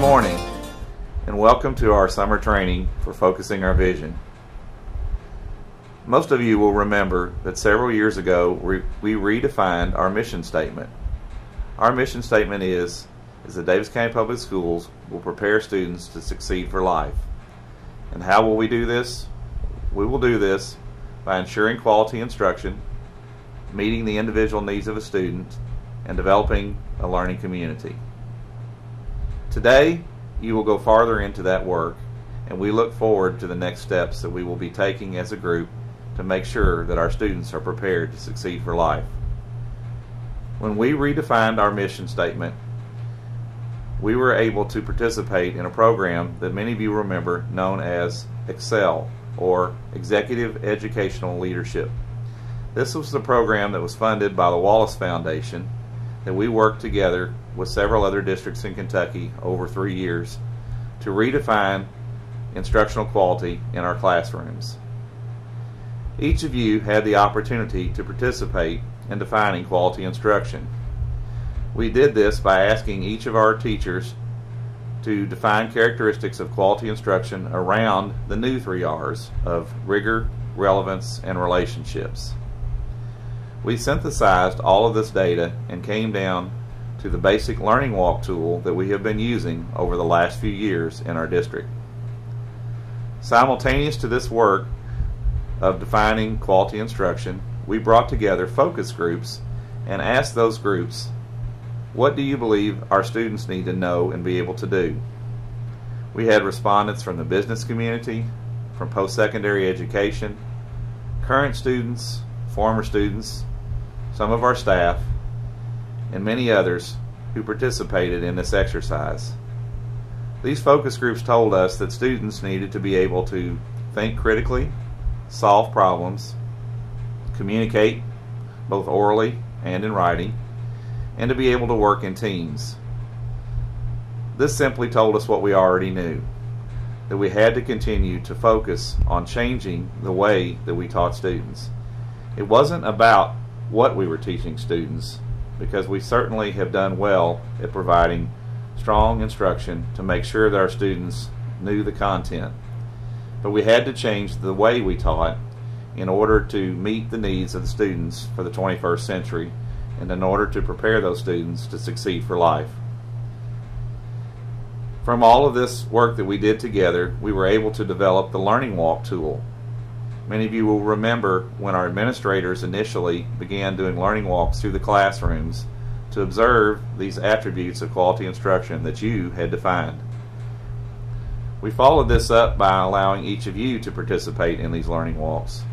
Good morning, and welcome to our summer training for focusing our vision. Most of you will remember that several years ago we redefined our mission statement. Our mission statement is the Davis County Public Schools will prepare students to succeed for life. And how will we do this? We will do this by ensuring quality instruction, meeting the individual needs of a student, and developing a learning community. Today, you will go farther into that work, and we look forward to the next steps that we will be taking as a group to make sure that our students are prepared to succeed for life. When we redefined our mission statement, we were able to participate in a program that many of you remember known as Excel, or Executive Educational Leadership. This was the program that was funded by the Wallace Foundation that we worked together with several other districts in Kentucky over 3 years to redefine instructional quality in our classrooms. Each of you had the opportunity to participate in defining quality instruction. We did this by asking each of our teachers to define characteristics of quality instruction around the new 3 R's of rigor, relevance, and relationships. We synthesized all of this data and came down to the basic learning walk tool that we have been using over the last few years in our district. Simultaneous to this work of defining quality instruction, we brought together focus groups and asked those groups, what do you believe our students need to know and be able to do? We had respondents from the business community, from post-secondary education, current students, former students, some of our staff, and many others who participated in this exercise. These focus groups told us that students needed to be able to think critically, solve problems, communicate both orally and in writing, and to be able to work in teams. This simply told us what we already knew, that we had to continue to focus on changing the way that we taught students. It wasn't about what we were teaching students, because we certainly have done well at providing strong instruction to make sure that our students knew the content. But we had to change the way we taught in order to meet the needs of the students for the 21st century and in order to prepare those students to succeed for life. From all of this work that we did together, we were able to develop the Learning Walk tool. Many of you will remember when our administrators initially began doing learning walks through the classrooms to observe these attributes of quality instruction that you had defined. We followed this up by allowing each of you to participate in these learning walks.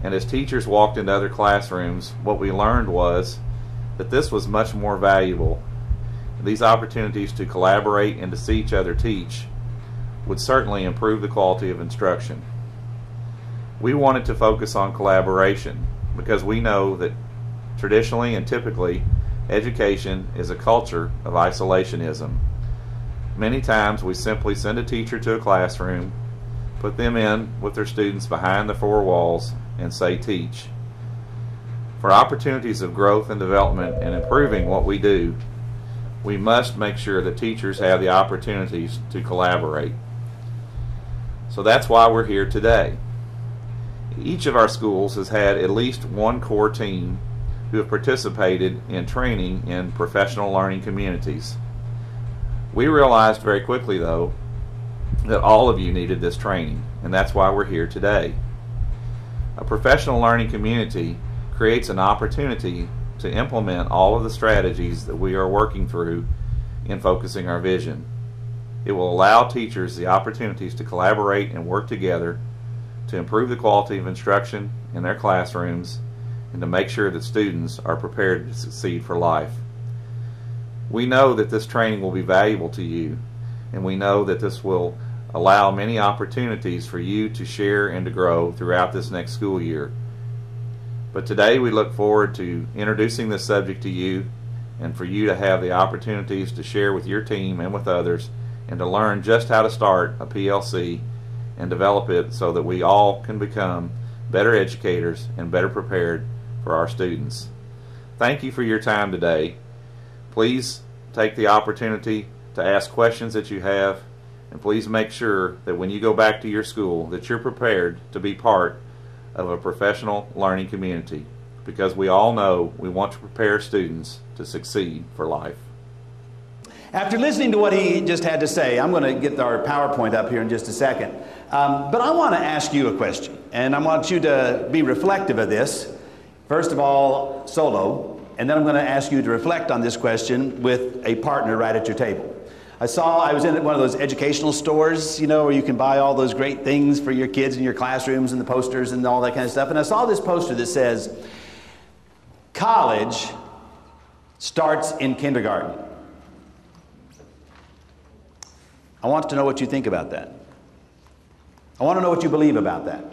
And as teachers walked into other classrooms, what we learned was that this was much more valuable. These opportunities to collaborate and to see each other teach would certainly improve the quality of instruction. We wanted to focus on collaboration because we know that traditionally and typically education is a culture of isolationism. Many times we simply send a teacher to a classroom, put them in with their students behind the 4 walls, and say teach. For opportunities of growth and development and improving what we do, we must make sure that teachers have the opportunities to collaborate. So that's why we're here today. Each of our schools has had at least one core team who have participated in training in professional learning communities. We realized very quickly, though, that all of you needed this training, and that's why we're here today. A professional learning community creates an opportunity to implement all of the strategies that we are working through in focusing our vision. It will allow teachers the opportunities to collaborate and work together to improve the quality of instruction in their classrooms and to make sure that students are prepared to succeed for life. We know that this training will be valuable to you, and we know that this will allow many opportunities for you to share and to grow throughout this next school year. But today we look forward to introducing this subject to you and for you to have the opportunities to share with your team and with others and to learn just how to start a PLC and develop it so that we all can become better educators and better prepared for our students. Thank you for your time today. Please take the opportunity to ask questions that you have, and please make sure that when you go back to your school that you're prepared to be part of a professional learning community, because we all know we want to prepare students to succeed for life. After listening to what he just had to say, I'm going to get our PowerPoint up here in just a second. But I want to ask you a question, and I want you to be reflective of this. First of all, solo, and then I'm going to ask you to reflect on this question with a partner right at your table. I was in one of those educational stores, you know, where you can buy all those great things for your kids in your classrooms and the posters and all that kind of stuff. And I saw this poster that says, "College starts in kindergarten." I want to know what you think about that. I want to know what you believe about that.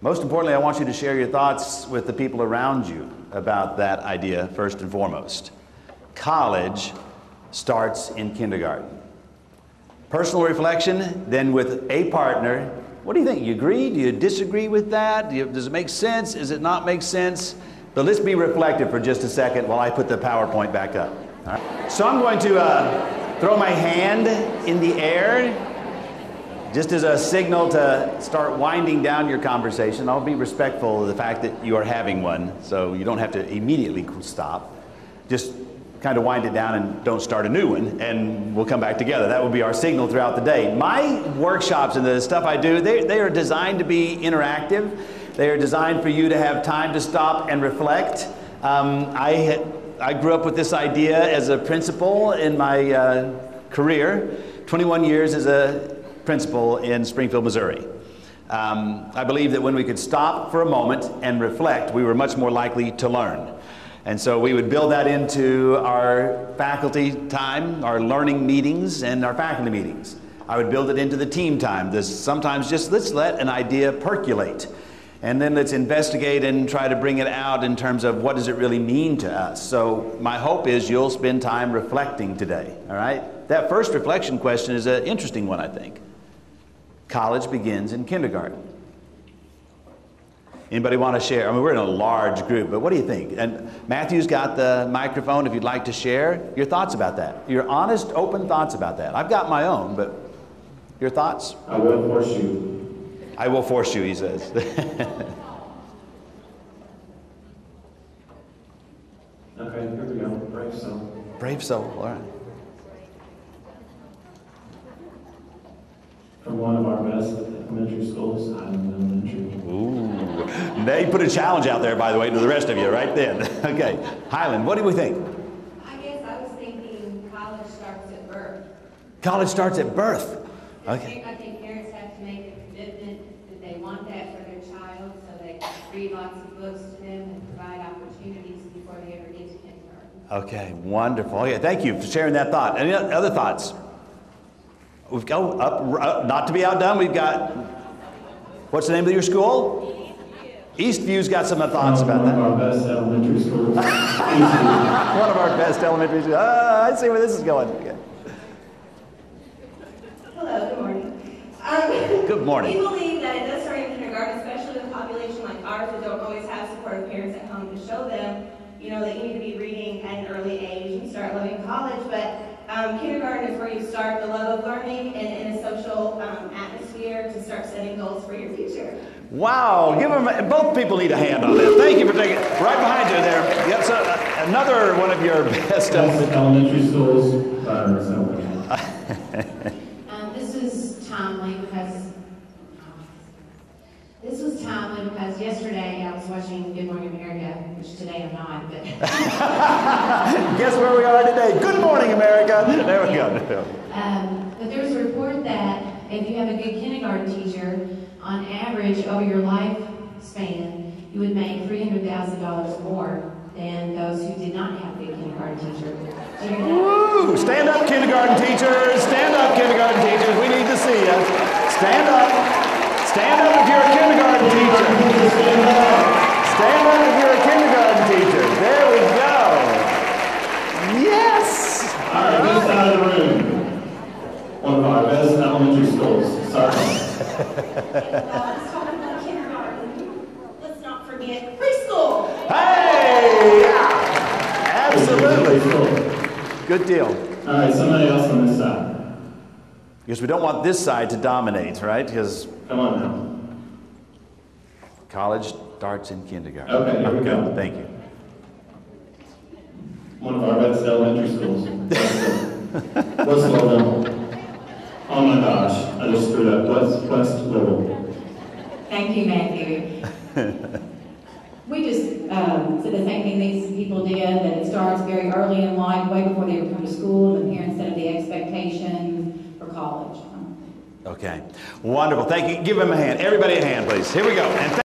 Most importantly, I want you to share your thoughts with the people around you about that idea first and foremost. College starts in kindergarten. Personal reflection, then with a partner. What do you think? You agree? Do you disagree with that? Does it make sense? Does it not make sense? But let's be reflective for just a second while I put the PowerPoint back up. All right. So I'm going to throw my hand in the air just as a signal to start winding down your conversation. I'll be respectful of the fact that you are having one, so you don't have to immediately stop. Just kind of wind it down and don't start a new one, and we'll come back together. That will be our signal throughout the day. My workshops and the stuff I do, they are designed to be interactive. They are designed for you to have time to stop and reflect. I grew up with this idea as a principal in my career, 21 years as a principal in Springfield, Missouri. I believe that when we could stop for a moment and reflect, we were much more likely to learn. And so we would build that into our faculty time, our learning meetings, and our faculty meetings. I would build it into the team time. Sometimes just let's let an idea percolate. And then let's investigate and try to bring it out in terms of what does it really mean to us. So my hope is you'll spend time reflecting today, all right? That first reflection question is an interesting one, I think. College begins in kindergarten. Anybody want to share? I mean, we're in a large group, but what do you think? And Matthew's got the microphone if you'd like to share your thoughts about that. Your honest, open thoughts about that. I've got my own, but your thoughts? I will force you. I will force you, he says. Okay, here we go. Brave soul. Brave soul, all right. From one of our best elementary schools, Elem Elementary. Ooh. Now you put a challenge out there, by the way, to the rest of you right then. Okay. Highland, what do we think? I guess I was thinking college starts at birth. College starts at birth. Okay. I think parents have to make a commitment that they want that for their child, so they read lots of books to them and provide opportunities before they ever get to kindergarten. Okay, wonderful. Okay, thank you for sharing that thought. Any other thoughts? We've got up, not to be outdone, we've got, what's the name of your school? Eastview's got some thoughts about that. One of our best elementary schools. One of our best elementary schools. I see where this is going. Okay. Hello, good morning. Good morning. We believe that it does start in kindergarten, especially with a population like ours that don't always have supportive parents at home to show them, you know, that you need to be reading at an early age and start loving college. But kindergarten is where you start the love of learning and in a social atmosphere to start setting goals for your future. Wow, give them, both people need a hand on that. Thank you for taking it. Right behind you there. Yep, so another one of your best elementary schools. This was timely because yesterday I was watching Good Morning America, which today I'm not, but guess where we are today? Good morning, America. There we go. But there was a report that if you have a good kindergarten teacher, on average over your lifespan, you would make $300,000 more than those who did not have a good kindergarten teacher. Woo! Stand up, kindergarten teachers. Stand up, kindergarten teachers. We need to see you. Stand up. Stand up if you're a kindergarten teacher. Stand up if you're a kindergarten teacher. There we go. Yes! All right, this side of the room. One of our best elementary schools. Sorry. Let's talk about kindergarten. Let's not forget preschool. Hey! Yeah. Absolutely. Good deal. All right, somebody else on this side. Because we don't want this side to dominate, right? Because Come on now. college starts in kindergarten. Okay, here we go. Thank you. One of our best elementary schools. What's Louisville? Oh my gosh, I just screwed up. What's Louisville? Thank you, Matthew. We just said the same thing these people did, that it starts very early in life, way before they come to school, and the parents set the expectations for college. Okay. Wonderful. Thank you. Give him a hand. Everybody a hand, please. Here we go. And